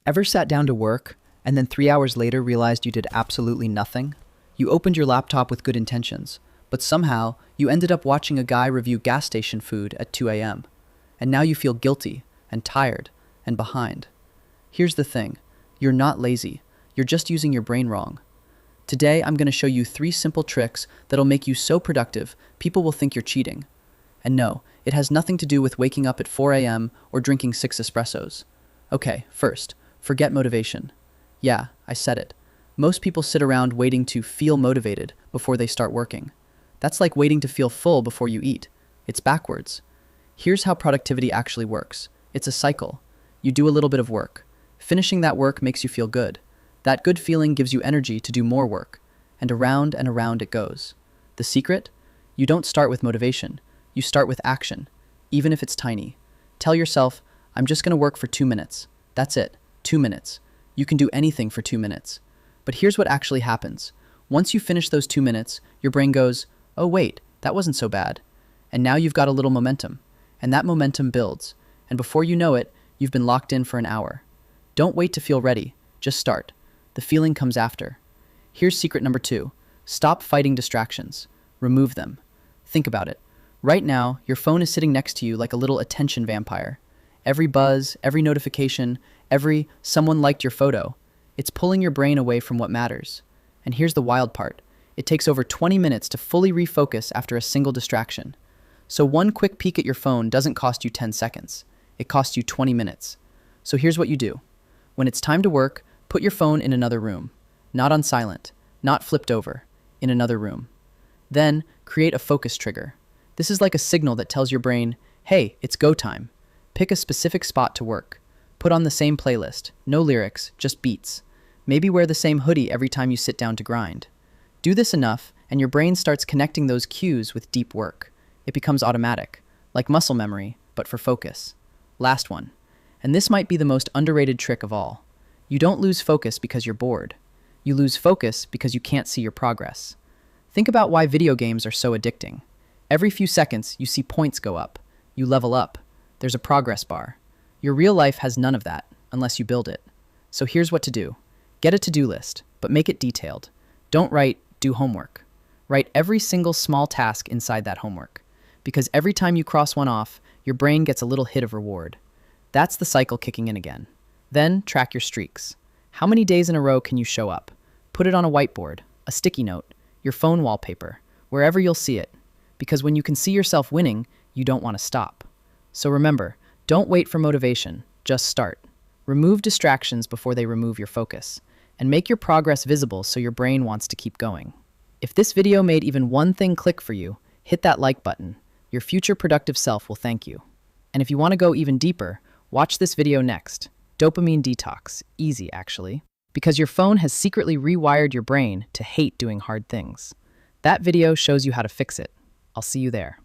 Ever sat down to work and then 3 hours later realized you did absolutely nothing? You opened your laptop with good intentions, but somehow you ended up watching a guy review gas station food at 2 a.m. And now you feel guilty and tired and behind. Here's the thing, you're not lazy, you're just using your brain wrong. Today I'm going to show you 3 simple tricks that'll make you so productive people will think you're cheating. And no, it has nothing to do with waking up at 4 a.m. or drinking 6 espressos. Okay, first, forget motivation. Yeah, I said it. Most people sit around waiting to feel motivated before they start working. That's like waiting to feel full before you eat. It's backwards. Here's how productivity actually works. It's a cycle. You do a little bit of work. Finishing that work makes you feel good. That good feeling gives you energy to do more work. And around it goes. The secret? You don't start with motivation. You start with action, even if it's tiny. Tell yourself, I'm just going to work for 2 minutes. That's it, 2 minutes. You can do anything for 2 minutes. But here's what actually happens. Once you finish those 2 minutes, your brain goes, oh wait, that wasn't so bad. And now you've got a little momentum. And that momentum builds. And before you know it, you've been locked in for an hour. Don't wait to feel ready. Just start. The feeling comes after. Here's secret number 2. Stop fighting distractions. Remove them. Think about it. Right now, your phone is sitting next to you like a little attention vampire. Every buzz, every notification, every someone liked your photo. It's pulling your brain away from what matters. And here's the wild part. It takes over 20 minutes to fully refocus after a single distraction. So one quick peek at your phone doesn't cost you 10 seconds. It costs you 20 minutes. So here's what you do. When it's time to work, put your phone in another room. Not on silent, not flipped over, in another room. Then, create a focus trigger. This is like a signal that tells your brain, hey, it's go time. Pick a specific spot to work. Put on the same playlist, no lyrics, just beats. Maybe wear the same hoodie every time you sit down to grind. Do this enough, and your brain starts connecting those cues with deep work. It becomes automatic, like muscle memory, but for focus. Last one. And this might be the most underrated trick of all. You don't lose focus because you're bored. You lose focus because you can't see your progress. Think about why video games are so addicting. Every few seconds, you see points go up. You level up. There's a progress bar. Your real life has none of that, unless you build it. So here's what to do. Get a to-do list, but make it detailed. Don't write, do homework. Write every single small task inside that homework. Because every time you cross one off, your brain gets a little hit of reward. That's the cycle kicking in again. Then track your streaks. How many days in a row can you show up? Put it on a whiteboard, a sticky note, your phone wallpaper, wherever you'll see it. Because when you can see yourself winning, you don't want to stop. So remember, don't wait for motivation, just start. Remove distractions before they remove your focus. And make your progress visible so your brain wants to keep going. If this video made even one thing click for you, hit that like button. Your future productive self will thank you. And if you want to go even deeper, watch this video next. Dopamine detox. Easy, actually. Because your phone has secretly rewired your brain to hate doing hard things. That video shows you how to fix it. I'll see you there.